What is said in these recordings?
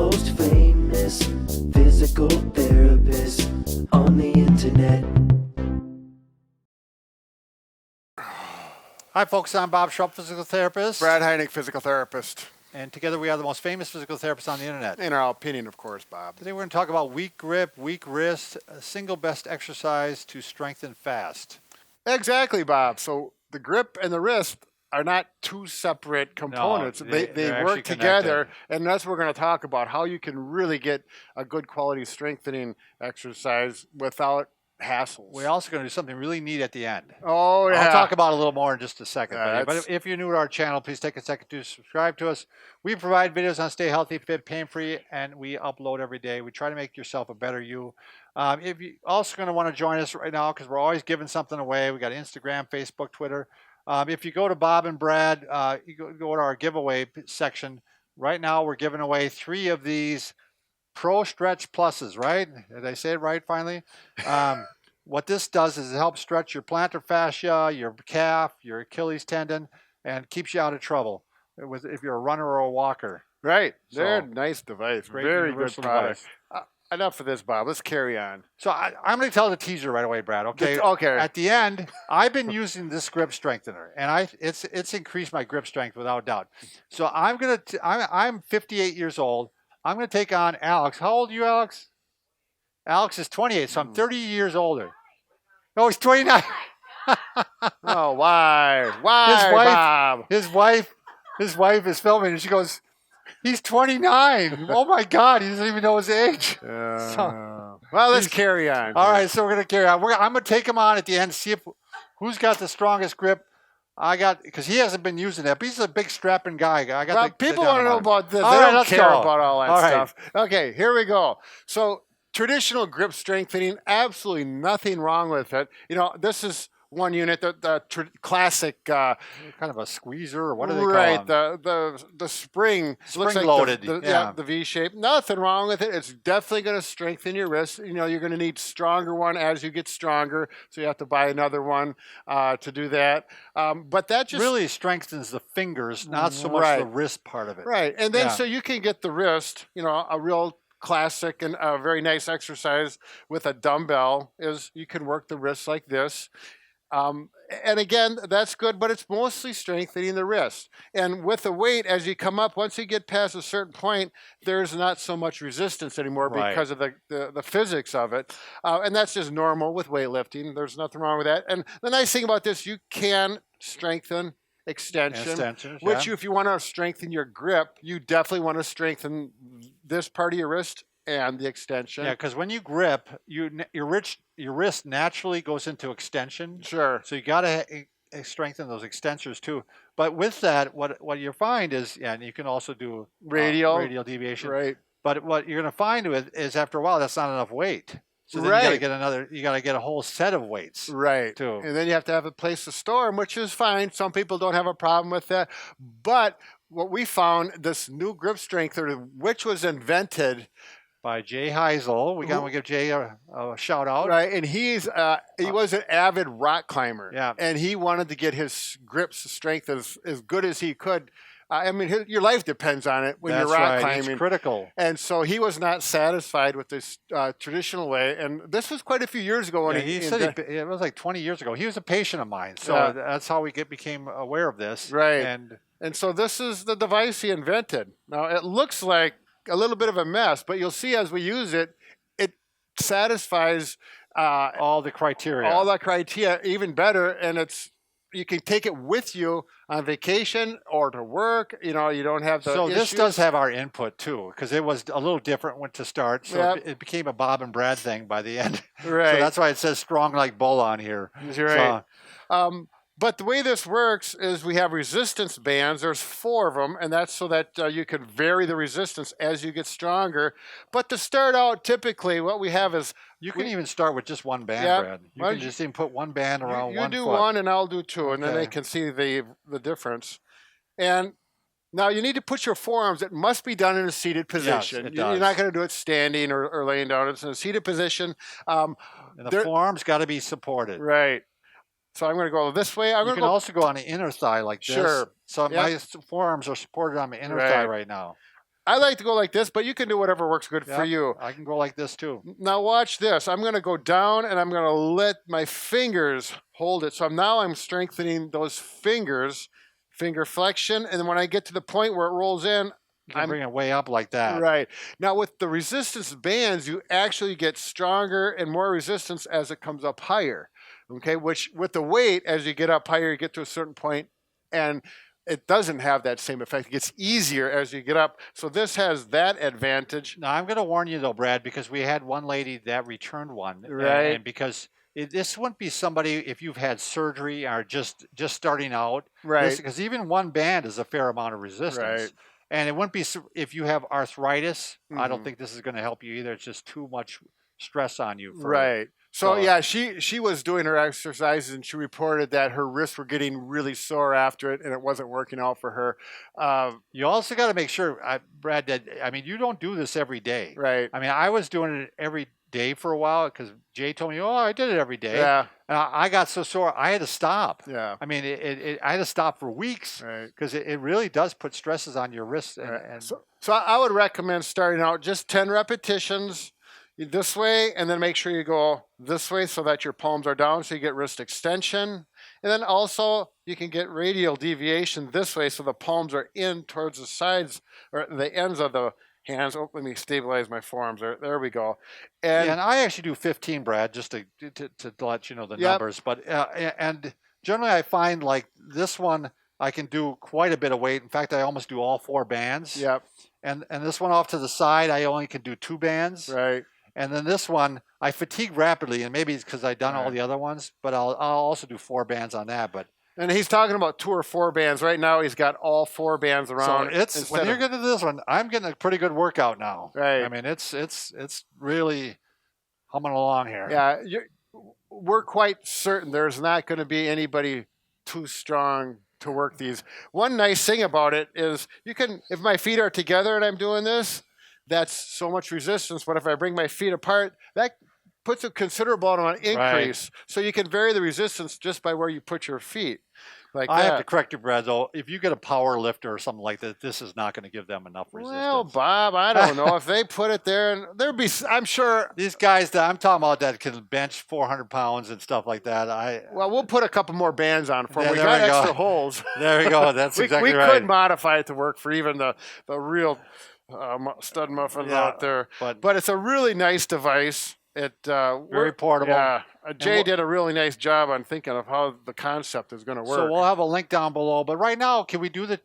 most famous physical therapist on the internet. Hi, folks. I'm Bob Schrupp, physical therapist. Brad Heineck, physical therapist. And together we are the most famous physical therapists on the internet. In our opinion, of course, Bob. Today we're going to talk about weak grip, weak wrist, a single best exercise to strengthen fast. Exactly, Bob. So the grip and the wrist are not two separate components. No, they they're work actually together, connected. and that's what we're going to talk about, how you can really get a good quality strengthening exercise without hassles. We're also going to do something really neat at the end. Oh, yeah. I'll talk about it a little more in just a second. Yeah, but if you're new to our channel, please take a second to subscribe to us. We provide videos on stay healthy, fit, pain-free, and we upload every day. We try to make yourself a better you. If you also going to want to join us right now, because we're always giving something away. We got Instagram, Facebook, Twitter. If you go to Bob and Brad, you go to our giveaway section. Right now, we're giving away 3 of these Pro Stretch Pluses, right? Did I say it right finally? What this does is it helps stretch your plantar fascia, your calf, your Achilles tendon, and keeps you out of trouble if you're a runner or a walker. Right. So, They're a nice device. Great Very good universal product. device. Enough of this, Bob. Let's carry on. So I'm going to tell the teaser right away, Brad. Okay. Okay. At the end, I've been using this grip strengthener, and it's increased my grip strength without doubt. So I'm 58 years old. I'm going to take on Alex. How old are you, Alex? Alex is 28, so I'm 30 years older. No, he's 29. Oh, why? Why, Bob? His wife is filming, and she goes, "He's 29. Oh my God, he doesn't even know his age." Well, let's carry on. All right, so we're gonna carry on. I'm gonna take him on at the end, see if who's got the strongest grip. Because he hasn't been using that, but he's a big strapping guy. People want to know about this. All they right, don't care about all that stuff. Right. Okay, here we go. So traditional grip strengthening, absolutely nothing wrong with it. You know, this is one unit, the classic kind of a squeezer, or what do they right, call them? the spring looks like loaded. the V shape. Nothing wrong with it. It's definitely going to strengthen your wrist. You know, you're going to need stronger one as you get stronger, so you have to buy another one to do that. But that just really strengthens the fingers, not so much the wrist part of it. Right, and then so you can get the wrist. You know, a real classic and a very nice exercise with a dumbbell is you can work the wrist like this. And again, that's good, but it's mostly strengthening the wrist. And with the weight, as you come up, once you get past a certain point, there's not so much resistance anymore because of the physics of it. And that's just normal with weightlifting. There's nothing wrong with that. And the nice thing about this, you can strengthen extension, which if you want to strengthen your grip, you definitely want to strengthen this part of your wrist and the extension. Yeah, because when you grip, your wrist naturally goes into extension. Sure. So you got to strengthen those extensors too. But with that, what you find is, and you can also do radial deviation. Right. But what you're going to find is after a while, that's not enough weight. So then you got to get a whole set of weights. Right. Too. And then you have to have a place to store them, which is fine. Some people don't have a problem with that. But what we found, this new grip strengthener, which was invented by Jay Heisel. We got to give Jay a shout out. Right, and he was an avid rock climber. Yeah. And he wanted to get his grip strength as good as he could. I mean, your life depends on it when you're rock climbing. It's critical. And so he was not satisfied with this traditional way. And this was quite a few years ago. When he said it was like 20 years ago. He was a patient of mine. So that's how we became aware of this. Right. And so this is the device he invented. Now, it looks like a little bit of a mess, but you'll see as we use it, it satisfies all the criteria. All the criteria, even better, and you can take it with you on vacation or to work. You know, you don't have the issues. This does have our input too, because it was a little different when to start. So it became a Bob and Brad thing by the end. Right. So that's why it says strong like bull on here. That's right. So, but the way this works is we have resistance bands. There's 4 of them, and that's so that you can vary the resistance as you get stronger. But to start out, typically what we have is... You can even start with just one band, Brad. You can just even put one band around one foot. You do one, and I'll do 2, and then they can see the difference. And now you need to put your forearms. It must be done in a seated position. Yes, You're not going to do it standing or laying down. It's in a seated position. And the forearms got to be supported. Right. So I'm going to go this way. You can also go on the inner thigh like this. Sure. So my forearms are supported on my inner thigh right now. I like to go like this, but you can do whatever works good for Yep, you. I can go like this too. Now watch this. I'm going to go down and I'm going to let my fingers hold it. So I'm strengthening those fingers, finger flexion. And then when I get to the point where it rolls in, You can bring it way up like that. right. Now with the resistance bands, you actually get stronger and more resistance as it comes up higher. Okay, which with the weight, as you get up higher, you get to a certain point and it doesn't have that same effect. It gets easier as you get up. So this has that advantage. Now, I'm going to warn you, though, Brad, because we had one lady that returned one. Right. And because this wouldn't be somebody, if you've had surgery or just starting out. Right. Because even one band is a fair amount of resistance. Right. And it wouldn't be, if you have arthritis, I don't Mhm. think this is going to help you either. It's just too much stress on you. Right. So So- yeah, she was doing her exercises and she reported that her wrists were getting really sore after it and it wasn't working out for her. You also got to make sure, Brad, that, I mean, you don't do this every day. Right. I mean, I was doing it every day for a while because Jay told me, oh, I did it every day. Yeah. And I got so sore, I had to stop. Yeah. I mean, I had to stop for weeks Right. because it really does put stresses on your wrists. And So I would recommend starting out just 10 repetitions this way, and then make sure you go this way so that your palms are down so you get wrist extension. And then also you can get radial deviation this way so the palms are in towards the sides or the ends of the hands. Oh, let me stabilize my forearms. There we go. and I actually do 15, Brad, just to let you know the Yep. numbers. But and generally I find like this one, I can do quite a bit of weight. In fact, I almost do all 4 bands. Yep. And this one off to the side, I only can do 2 bands. Right. And then this one, I fatigue rapidly, and maybe it's because I've done all Right. the other ones, but I'll also do 4 bands on that. But And he's talking about 2 or 4 bands. Right now he's got all 4 bands so around. it's instead when you're of- getting to this one, I'm getting a pretty good workout now. Right. I mean, it's really humming along here. Yeah, we're quite certain there's not going to be anybody too strong to work these. One nice thing about it is you can, if my feet are together and I'm doing this, that's so much resistance. But if I bring my feet apart, that puts a considerable amount of increase. So you can vary the resistance just by where you put your feet. Like I have that. to correct you, Brad, though. If you get a power lifter or something like that, this is not going to give them enough resistance. Well, Bob, I don't know if they put it there, and there'd be. I'm sure. These guys that I'm talking about that can bench 400 pounds and stuff like that. Well, we'll put a couple more bands on for them. Yeah, We there got we go. extra holes. There we go. That's exactly we right. could modify it to work for even the real stud muffins Yeah, out there. but- But it's a really nice device. It Very portable. Yeah, Jay we'll- did a really nice job on thinking of how the concept is going to work. So we'll have a link down below. But right now, can we do the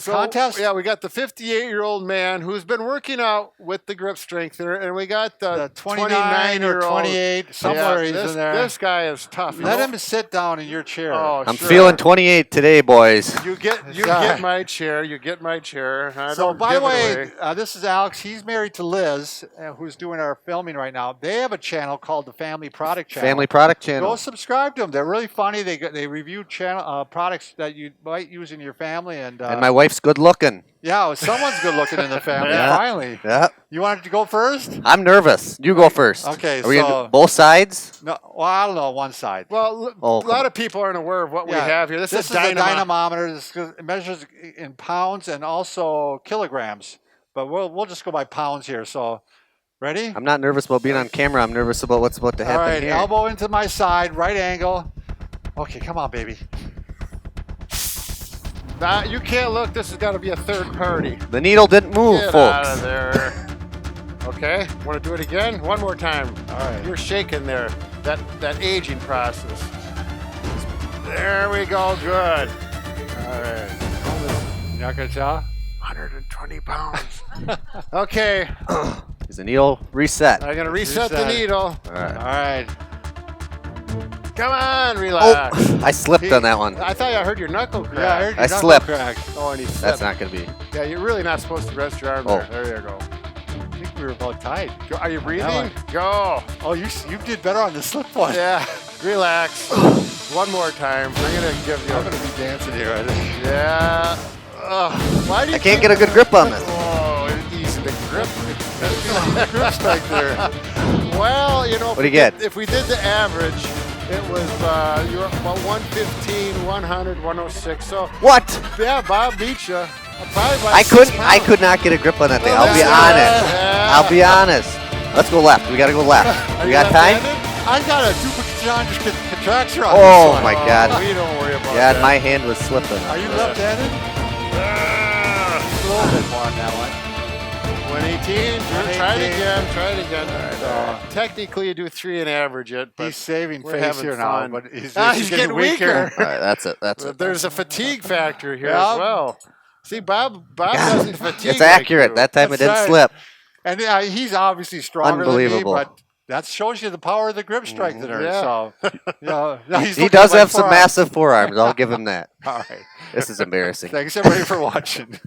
contest? Yeah, we got the 58-year-old man who's been working out with the grip strengthener, and we got the, The 29 or 29-year-old. 28, somewhere he's in there. This guy is tough. Let him sit down in your chair. Oh, I'm sure. feeling 28 today, boys. You get my chair. You get my chair. I So, don't by the give it way, away. this is Alex. He's married to Liz, who's doing our filming right now. They have a channel called the Family Product Channel. Family Product Go Channel. subscribe to them. They're really funny. They review products that you might use in your family. And my wife's good looking. yeah, well, someone's good looking in the family. Yeah. Finally, Yeah. you wanted to go first? I'm nervous. You go first. Okay, Are we gonna so- do both sides? No, well, I don't know. One side. Well, Oh, a lot of people aren't aware of what we have here. This is a dynamometer. It measures in pounds and also kilograms. But we'll just go by pounds here. So, ready? I'm not nervous about being on camera. I'm nervous about what's about to All happen right, here. elbow into my side, right angle. Okay, come on, baby. You can't look. This has got to be a third party. The needle didn't move, Get folks. out of there. Okay, want to do it again? One more time. All right. You're shaking there. That aging process. There we go. Good. All right. You're not gonna tell? 120 pounds. Okay, Is the needle reset? I'm gonna reset the Reset. needle. All right. All right. Come on, relax. Oh, I slipped on that one. I thought I heard your knuckle crack. Yeah, I heard your I knuckle slipped. crack. Oh, and he slipped. That's not going to be. Yeah, you're really not supposed to rest your arm Oh. there. There you go. I think we were about tied. Are you breathing? one. Go. Oh, you did better on the slip one. Yeah, relax. One more time. I'm gonna give you. I'm gonna be dancing here. I think. Yeah. Ugh. Why do you I can't keep- get a good grip on this. Oh, easy to grip. Grip strength there. Well, you know, What do you get? if we did the average, it was you're about 115, 100, 106. So What? yeah, Bob beat you. Probably about I 6 couldn't. I pounds. could not get a grip on that thing. Well, I'll be that's- honest. yeah. I'll be honest. Let's go left. We gotta go left. Are We you got time? left-handed? I got a super contracture on Oh this one. my God. We don't worry about God, that. my hand was slipping. Are you left-handed? A little bit more on that one. 118. Try it again. Try it again. Uh, Technically, you do 3 and average it, but He's saving we're face having here fun. now, but he's getting weaker. All right, that's it. That's But it. there's a fatigue factor here Yeah. as well. See, Bob God, doesn't fatigue. it's like accurate. you. That time it That's didn't right. slip. And he's obviously stronger than me, Unbelievable. but that shows you the power of the grip strengthener. Yeah. So, no, he's He looking does at my have some forearm. massive forearms. I'll give him that. All right. This is embarrassing. Thanks everybody for watching.